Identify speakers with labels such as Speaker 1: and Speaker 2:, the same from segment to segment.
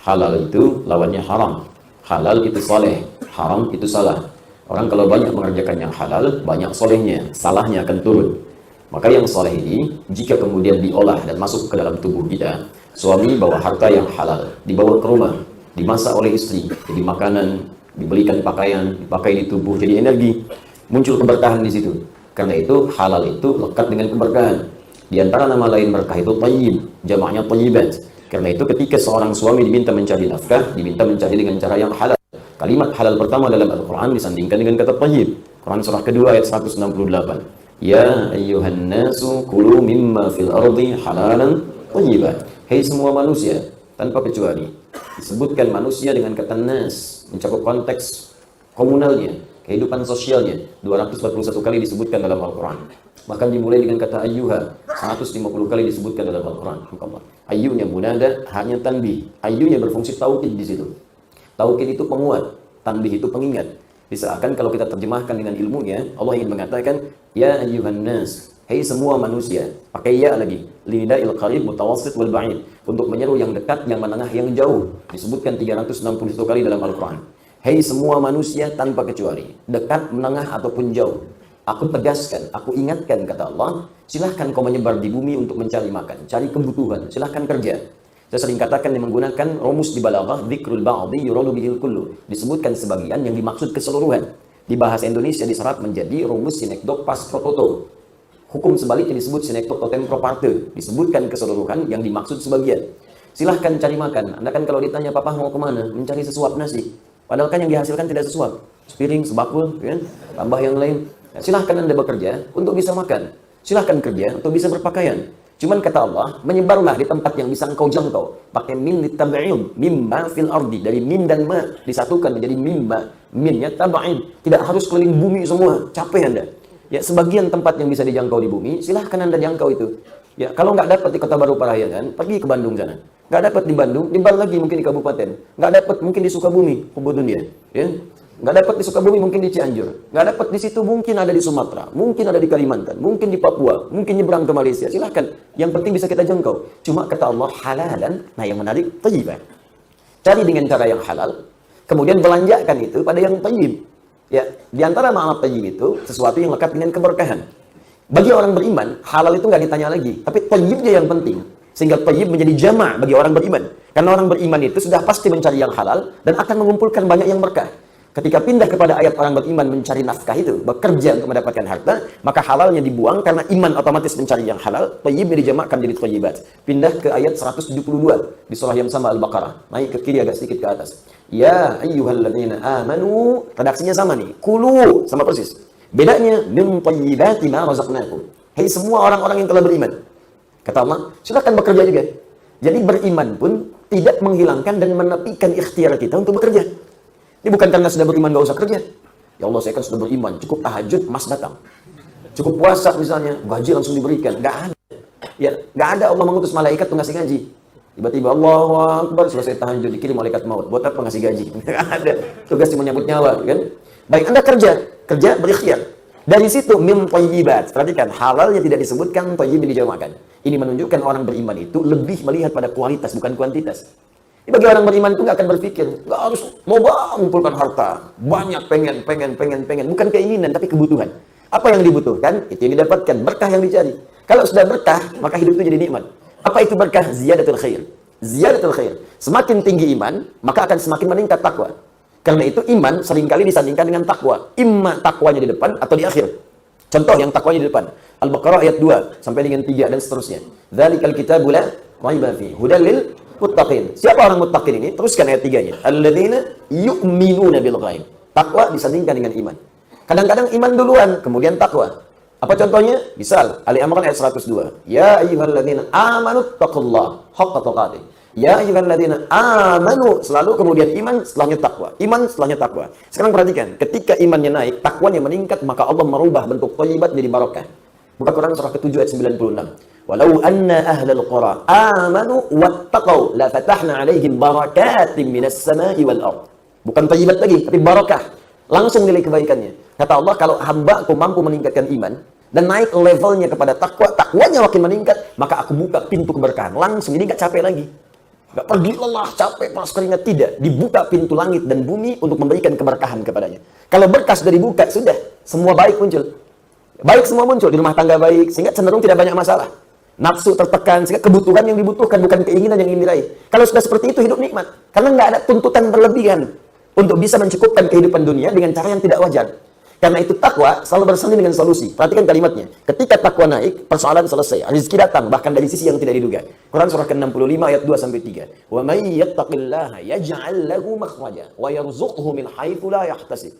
Speaker 1: Halal itu lawannya haram. Halal itu soleh, haram itu salah. Orang kalau banyak mengerjakan yang halal, banyak solehnya, salahnya akan turun. Maka yang soleh ini, jika kemudian diolah dan masuk ke dalam tubuh kita, suami bawa harta yang halal, dibawa ke rumah, dimasak oleh istri, jadi makanan, dibelikan pakaian, dipakai di tubuh, jadi energi, muncul keberkahan di situ. Karena itu halal itu lekat dengan keberkahan. Di antara nama lain berkah itu tayyib, jamaknya tayyibat. Karena itu ketika seorang suami diminta mencari nafkah, diminta mencari dengan cara yang halal. Kalimat halal pertama dalam Al-Quran disandingkan dengan kata tayyib. Quran surah kedua ayat 168. Ya ayyuhan nasu kulu mimma fil ardi halalan tayyiban. Hei semua manusia, tanpa kecuali. Disebutkan manusia dengan kata nas, mencakup konteks komunalnya, kehidupan sosialnya. 241 kali disebutkan dalam Al-Quran. Bahkan dimulai dengan kata ayyuha, 150 kali disebutkan dalam Al-Quran. Ayyunya munada, hanya tanbih. Ayyunya berfungsi taukid di situ. Taukid itu penguat, tanbih itu pengingat. Misalkan kalau kita terjemahkan dengan ilmunya, Allah ingin mengatakan, ya ayyuhan nas, hei semua manusia. Pakai ya lagi. Linida'il qarib, mutawassit, wal ba'id. Untuk menyeru yang dekat, yang menengah, yang jauh. Disebutkan 361 kali dalam Al-Quran. Hei semua manusia tanpa kecuali. Dekat, menengah, ataupun jauh. Aku tegaskan, aku ingatkan, kata Allah, silahkan kau menyebar di bumi untuk mencari makan, cari kebutuhan, silahkan kerja. Saya sering katakan yang menggunakan rumus di balaghah, dzikrul ba'dhi yuradu bihil kullu. Disebutkan sebagian yang dimaksud keseluruhan. Di bahasa Indonesia diserap menjadi rumus sinekdok pas pro toto. Hukum sebaliknya disebut sinekdok totem pro parte. Disebutkan keseluruhan yang dimaksud sebagian. Silahkan cari makan. Anda kan kalau ditanya, papa mau kemana? Mencari sesuap nasi. Padahal kan yang dihasilkan tidak sesuap. Sepiring, sebakul, kan? Tambah yang lain. Silahkan Anda bekerja untuk bisa makan. Silahkan kerja untuk bisa berpakaian. Cuman kata Allah, menyebarlah di tempat yang bisa engkau jangkau. Pakai min litab'id, mimma fil ardi. Dari min dan ma disatukan menjadi mimma. Minnya tab'id. Tidak harus keliling bumi semua. Capek Anda. Ya, sebagian tempat yang bisa dijangkau di bumi, silahkan Anda jangkau itu. Ya, kalau nggak dapat di Kota Baru Parahyangan, pergi ke Bandung sana. Nggak dapat di Bandung, timbal lagi mungkin di kabupaten. Nggak dapat mungkin di Sukabumi, hubudun dia. Ya. Nggak dapat di Sukabumi, mungkin di Cianjur. Nggak dapat di situ, mungkin ada di Sumatera. Mungkin ada di Kalimantan. Mungkin di Papua. Mungkin nyebrang ke Malaysia. Silahkan. Yang penting bisa kita jangkau. Cuma kata Allah, halalan. Nah yang menarik, tayyibah. Cari dengan cara yang halal. Kemudian belanjakan itu pada yang tayyib. Ya, di antara makna tayyib itu, sesuatu yang lekat dengan keberkahan. Bagi orang beriman, halal itu nggak ditanya lagi. Tapi tayyibnya yang penting. Sehingga tayyib menjadi jama' bagi orang beriman. Karena orang beriman itu sudah pasti mencari yang halal dan akan mengumpulkan banyak yang berkah. Ketika pindah kepada ayat orang beriman mencari nafkah itu, bekerja untuk mendapatkan harta, maka halalnya dibuang karena iman otomatis mencari yang halal, tayyibnya dijamakkan jadi tayyibat. Pindah ke ayat 172 di surah yang sama Al-Baqarah. Naik ke kiri agak sedikit ke atas. Ya ayyuhalladzina amanu, redaksinya sama nih. Kulu, sama persis. Bedanya min tayyibati ma razaqnakum. Hei semua orang-orang yang telah beriman. Kata Allah, silakan bekerja juga. Jadi beriman pun tidak menghilangkan dan menepikan ikhtiar kita untuk bekerja. Ini bukan karena sudah beriman gak usah kerja. Ya Allah, saya kan sudah beriman, cukup tahajud, mas datang. Cukup puasa misalnya, gaji langsung diberikan. Gak ada. Ya, gak ada Allah mengutus malaikat untuk ngasih gaji. Tiba-tiba Allahu Akbar, selesai tahajud, dikirim malaikat maut. Buat apa ngasih gaji? Gak ada. Tugas cuma menyambut nyawa, kan? Baik, Anda kerja berikhtiar. Dari situ, min tayyibat. Perhatikan, halalnya tidak disebutkan, tayyib dijamakan. Ini menunjukkan orang beriman itu lebih melihat pada kualitas, bukan kuantitas. Bagi orang beriman itu nggak akan berpikir, nggak harus mau mengumpulkan harta, banyak, pengen, bukan keinginan tapi kebutuhan. Apa yang dibutuhkan itu yang didapatkan, berkah yang dicari. Kalau sudah berkah, maka hidup itu jadi nikmat. Apa itu berkah? Ziyadatul khair. Ziyadatul khair. Semakin tinggi iman, maka akan semakin meningkat takwa. Karena itu iman seringkali disandingkan dengan takwa. Imma takwanya di depan atau di akhir. Contoh yang takwanya di depan. Al-Baqarah ayat 2 sampai dengan 3 dan seterusnya. Dzalikal kitabu la raiba fihi hudal lil muttaqin. Siapa orang muttaqin ini? Teruskan ayat 3-nya. Alladzina yu'minuna bil ghaib. Takwa disandingkan dengan iman. Kadang-kadang iman duluan, kemudian takwa. Apa contohnya? Misal Ali Imran ayat 102. Ya ayyuhalladzina amanu taqullaha haqqa tuqatih. Ya ayyuhalladzina amanu, selalu kemudian iman, setelahnya takwa. Iman, setelahnya takwa. Sekarang perhatikan, ketika imannya naik, takwanya meningkat, maka Allah merubah bentuk thayyibat jadi barokah. Buka Quran surah ke-7 ayat 96. Walau anna ahlal qura amanu wattaqau la fatahna 'alaihim barakatin minas sama'i wal ard. Bukan thayyibat lagi, tapi barakah. Langsung nilai kebaikannya. Kata Allah, kalau hamba-Ku mampu meningkatkan iman dan naik levelnya kepada takwa, takwanya makin meningkat, maka aku buka pintu keberkahan. Langsung, jadi nggak capek lagi. Nggak pergi lelah, capek, panas keringat. Tidak. Dibuka pintu langit dan bumi untuk memberikan keberkahan kepadanya. Kalau berkas sudah dibuka, sudah. Semua baik muncul. Baik semua muncul. Di rumah tangga baik. Sehingga cenderung tidak banyak masalah. Nafsu tertekan. Sehingga kebutuhan yang dibutuhkan bukan keinginan yang ingin diraih. Kalau sudah seperti itu, hidup nikmat. Karena nggak ada tuntutan berlebihan untuk bisa mencukupkan kehidupan dunia dengan cara yang tidak wajar. Karena itu takwa selalu bersanding dengan solusi. Perhatikan kalimatnya. Ketika takwa naik, persoalan selesai. Rezeki datang, bahkan dari sisi yang tidak diduga. Quran surah ke-65 ayat 2-3. Wa may yattaqillaha yaj'al lahu makhraja wa yarzuqhu min haitsu la yahtasib.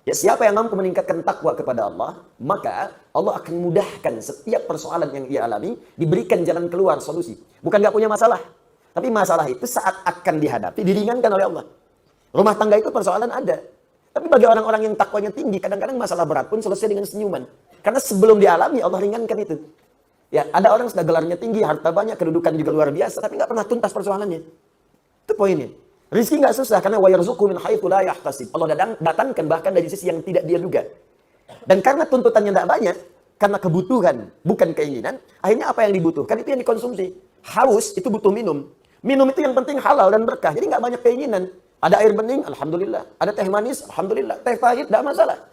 Speaker 1: Ya, siapa yang mampu meningkatkan takwa kepada Allah, maka Allah akan mudahkan setiap persoalan yang ia alami, diberikan jalan keluar, solusi. Bukan nggak punya masalah, tapi masalah itu saat akan dihadapi diringankan oleh Allah. Rumah tangga itu persoalan ada. Tapi bagi orang-orang yang takwanya tinggi, kadang-kadang masalah berat pun selesai dengan senyuman. Karena sebelum dialami, Allah ringankan itu. Ya, ada orang sudah gelarnya tinggi, harta banyak, kedudukan juga luar biasa, tapi nggak pernah tuntas persoalannya. Itu poinnya. Rizki nggak susah, karena wa yarzuqhu min haitsu la yahtasib. Allah datangkan bahkan dari sisi yang tidak dia duga. Dan karena tuntutannya tidak banyak, karena kebutuhan, bukan keinginan, akhirnya apa yang dibutuhkan itu yang dikonsumsi. Haus itu butuh minum. Minum itu yang penting halal dan berkah. Jadi nggak banyak keinginan. Ada air bening, alhamdulillah. Ada teh manis, alhamdulillah. Teh pahit, tidak masalah.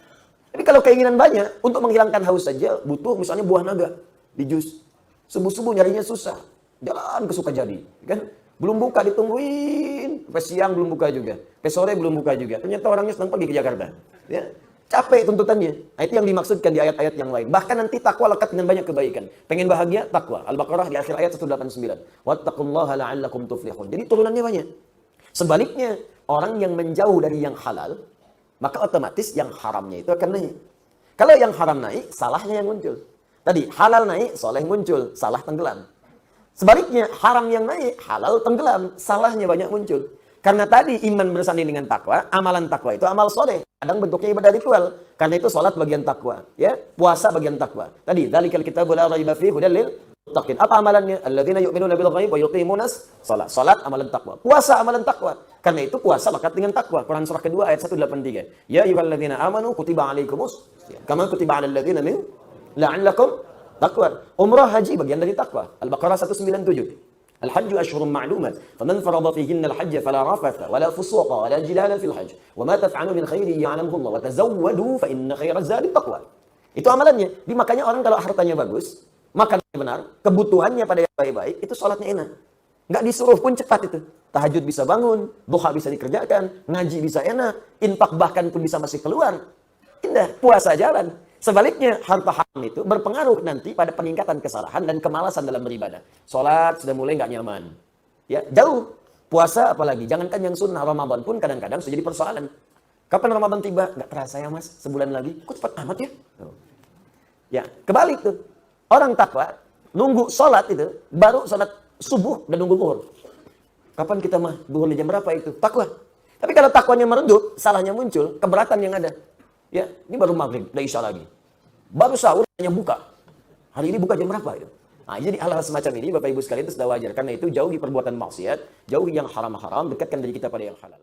Speaker 1: Tapi kalau keinginan banyak, untuk menghilangkan haus saja, butuh misalnya buah naga di jus. Subuh-subuh nyarinya susah. Jalan ke Sukajadi. Kan? Belum buka, ditungguin. Sampai siang belum buka juga. Sampai sore belum buka juga. Ternyata orangnya sedang pergi ke Jakarta. Ya. Capek tuntutannya. Nah, itu yang dimaksudkan di ayat-ayat yang lain. Bahkan nanti takwa lekat dengan banyak kebaikan. Pengen bahagia, takwa. Al-Baqarah di akhir ayat 189. Wattaqullaha la'allakum tuflihun. Jadi turunannya banyak. Sebaliknya, orang yang menjauh dari yang halal, maka otomatis yang haramnya itu akan naik. Kalau yang haram naik, salahnya yang muncul. Tadi, halal naik, soleh muncul, salah tenggelam. Sebaliknya, haram yang naik, halal tenggelam, salahnya banyak muncul. Karena tadi iman bersanding dengan takwa, amalan takwa itu amal soleh. Kadang bentuknya ibadah ritual. Karena itu sholat bagian takwa. Ya, puasa bagian takwa. Tadi, dzalikal kitabu la raiba fihi hudal lil muttaqin. Apa amalannya? Alladzina yu'minuna bil ghaib wa yuqimunas shalah. Salat amalan takwa. Puasa amalan takwa. Karena itu puasa lekat dengan takwa. Quran surah kedua ayat 183. Ya ayyuhalladzina amanu kutiba alaikumus kama kutiba alal ladzina min la'allakum taqwa. Umrah haji bagian dari takwa. Al-Baqarah 197. Al-hajju ashhurun ma'lumat. Faman farada fihinna al-hajja fala rafatha wala fusuqa wala jidala fil hajj. Wa ma taf'alu min khairin ya'lamuhu Allah wa tazawwadu fa inna khairaz zadi taqwa. Itu amalannya. Jadi makanya orang kalau hartanya bagus, makannya benar, kebutuhannya pada yang baik-baik, itu sholatnya enak. Nggak disuruh pun cepat itu. Tahajud bisa bangun, duha bisa dikerjakan, ngaji bisa enak, infak bahkan pun bisa masih keluar. Indah, puasa jalan. Sebaliknya, harta haram itu berpengaruh nanti pada peningkatan kesalahan dan kemalasan dalam beribadah. Sholat sudah mulai nggak nyaman. Ya, jauh. Puasa apalagi. Jangankan yang sunnah, Ramadan pun kadang-kadang sudah jadi persoalan. Kapan Ramadan tiba? Nggak terasa ya mas, sebulan lagi. Kok cepat amat ya? Ya, kebalik tuh. Orang takwa, nunggu sholat itu, baru sholat subuh dan nunggu zuhur. Kapan kita mah zuhur jam berapa itu? Takwa. Tapi kalau takwanya meredup, salahnya muncul, keberatan yang ada. Ya, ini baru maghrib, udah isya lagi. Baru sahur, hanya buka. Hari ini buka jam berapa itu? Nah, jadi hal-hal semacam ini, Bapak Ibu sekalian, itu sudah wajar. Karena itu jauhi perbuatan maksiat, jauhi yang haram-haram, dekatkan diri kita pada yang halal.